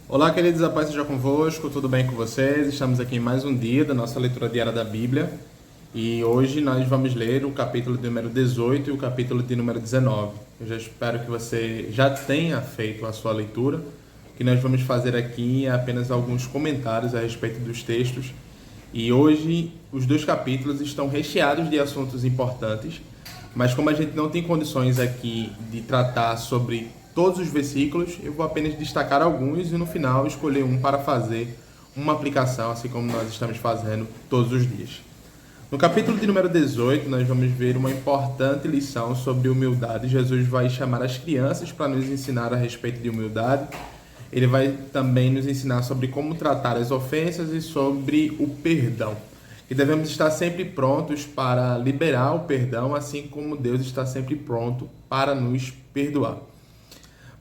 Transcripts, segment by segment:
Olá, queridos, a paz seja convosco, tudo bem com vocês? Estamos aqui em mais um dia da nossa leitura diária da Bíblia e hoje nós vamos ler o capítulo de número 18 e o capítulo de número 19. Eu já espero que você já tenha feito a sua leitura. O que nós vamos fazer aqui é apenas alguns comentários a respeito dos textos e hoje os dois capítulos estão recheados de assuntos importantes, mas como a gente não tem condições aqui de tratar sobre todos os versículos, eu vou apenas destacar alguns e no final escolher um para fazer uma aplicação, assim como nós estamos fazendo todos os dias. No capítulo de número 18, nós vamos ver uma importante lição sobre humildade. Jesus vai chamar as crianças para nos ensinar a respeito de humildade. Ele vai também nos ensinar sobre como tratar as ofensas e sobre o perdão. E devemos estar sempre prontos para liberar o perdão, assim como Deus está sempre pronto para nos perdoar.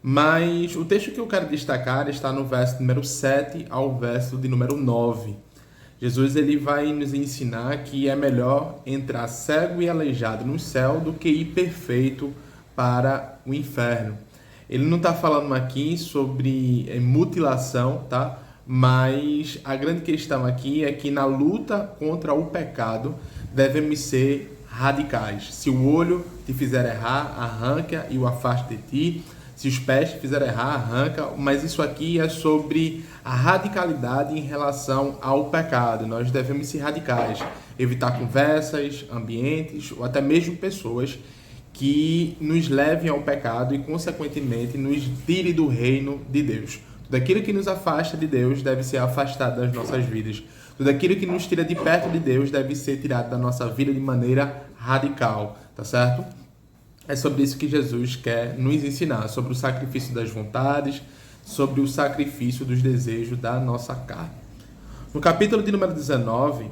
Mas o texto que eu quero destacar está no verso número 7 ao verso de número 9. Jesus ele vai nos ensinar que é melhor entrar cego e aleijado no céu do que ir perfeito para o inferno. Ele não está falando aqui sobre mutilação, tá? Mas a grande questão aqui é que na luta contra o pecado devemos ser radicais. Se o olho te fizer errar, arranca e o afaste de ti. Se os pés te fizerem errar, arranca. Mas isso aqui é sobre a radicalidade em relação ao pecado. Nós devemos ser radicais, evitar conversas, ambientes ou até mesmo pessoas que nos levem ao pecado e, consequentemente, nos tire do reino de Deus. Tudo aquilo que nos afasta de Deus deve ser afastado das nossas vidas. Tudo aquilo que nos tira de perto de Deus deve ser tirado da nossa vida de maneira radical, tá certo? É sobre isso que Jesus quer nos ensinar, sobre o sacrifício das vontades, sobre o sacrifício dos desejos da nossa carne. No capítulo de número 19,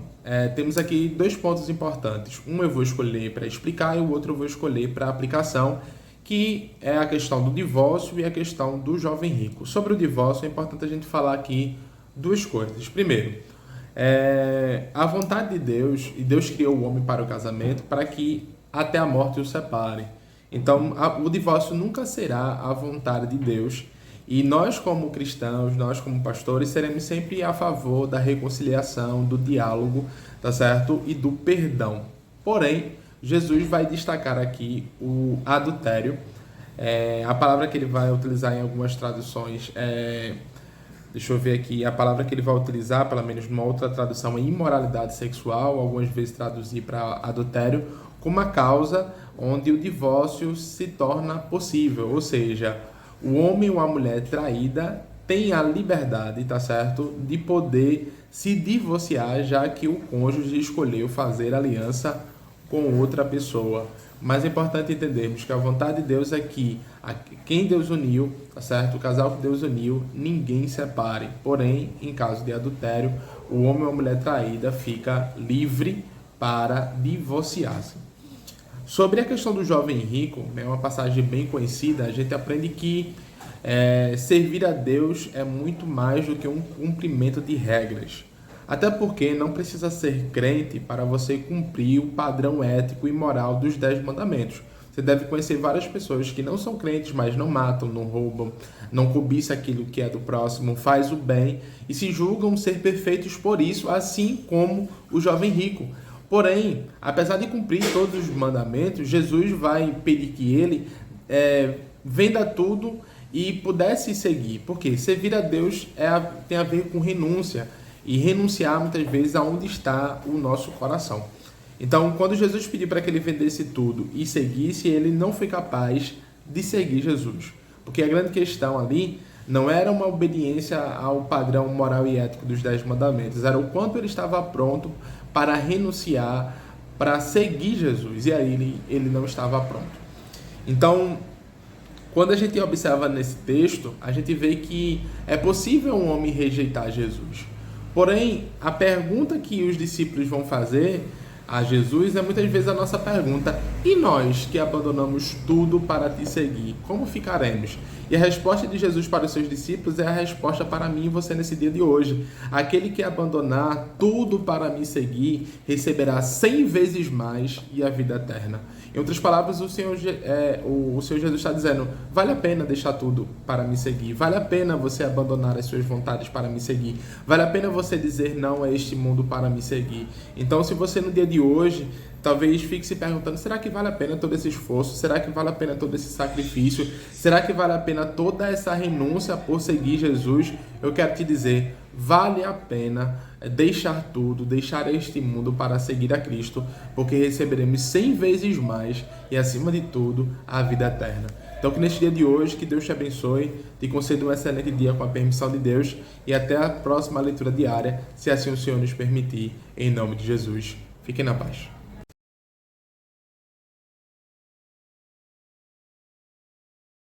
temos aqui dois pontos importantes. Um eu vou escolher para explicar e o outro eu vou escolher para aplicação, que é a questão do divórcio e a questão do jovem rico. Sobre o divórcio, é importante a gente falar aqui duas coisas. Primeiro, a vontade de Deus, e Deus criou o homem para o casamento, para que até a morte o separe. Então, o divórcio nunca será a vontade de Deus. E nós, como cristãos, nós, como pastores, seremos sempre a favor da reconciliação, do diálogo, tá certo? E do perdão. Porém, Jesus vai destacar aqui o adultério. A palavra que ele vai utilizar em algumas traduções deixa eu ver aqui, a palavra que ele vai utilizar, pelo menos numa outra tradução, é imoralidade sexual, algumas vezes traduzir para adultério, como a causa onde o divórcio se torna possível, ou seja, o homem ou a mulher traída tem a liberdade, tá certo, de poder se divorciar, já que o cônjuge escolheu fazer aliança com outra pessoa. Mas é importante entendermos que a vontade de Deus é que quem Deus uniu, tá certo? O casal que Deus uniu, ninguém separe. Porém, em caso de adultério, o homem ou a mulher traída fica livre para divorciar-se. Sobre a questão do jovem rico, é uma passagem bem conhecida, a gente aprende que servir a Deus é muito mais do que um cumprimento de regras. Até porque não precisa ser crente para você cumprir o padrão ético e moral dos 10 mandamentos. Você deve conhecer várias pessoas que não são crentes, mas não matam, não roubam, não cobiçam aquilo que é do próximo, faz o bem e se julgam ser perfeitos por isso, assim como o jovem rico. Porém, apesar de cumprir todos os mandamentos, Jesus vai pedir que ele venda tudo e pudesse seguir. Porque servir a Deus tem a ver com renúncia. E renunciar muitas vezes aonde está o nosso coração. Então, quando Jesus pediu para que ele vendesse tudo e seguisse, ele não foi capaz de seguir Jesus. Porque a grande questão ali não era uma obediência ao padrão moral e ético dos 10 mandamentos, era o quanto ele estava pronto para renunciar, para seguir Jesus. E aí ele não estava pronto. Então, quando a gente observa nesse texto, a gente vê que é possível um homem rejeitar Jesus. Porém, a pergunta que os discípulos vão fazer a Jesus é muitas vezes a nossa pergunta: e nós que abandonamos tudo para te seguir, como ficaremos? E a resposta de Jesus para os seus discípulos é a resposta para mim e você nesse dia de hoje. Aquele que abandonar tudo para me seguir, receberá 100 vezes mais e a vida eterna. Em outras palavras, o Senhor Jesus está dizendo, vale a pena deixar tudo para me seguir, vale a pena você abandonar as suas vontades para me seguir, vale a pena você dizer não a este mundo para me seguir. Então, se você no dia de hoje talvez fique se perguntando, será que vale a pena todo esse esforço? Será que vale a pena todo esse sacrifício? Será que vale a pena toda essa renúncia por seguir Jesus? Eu quero te dizer, vale a pena deixar tudo, deixar este mundo para seguir a Cristo, porque receberemos 100 vezes mais e, acima de tudo, a vida eterna. Então, que neste dia de hoje, que Deus te abençoe, te conceda um excelente dia com a permissão de Deus e até a próxima leitura diária, se assim o Senhor nos permitir, em nome de Jesus. Fiquem na paz.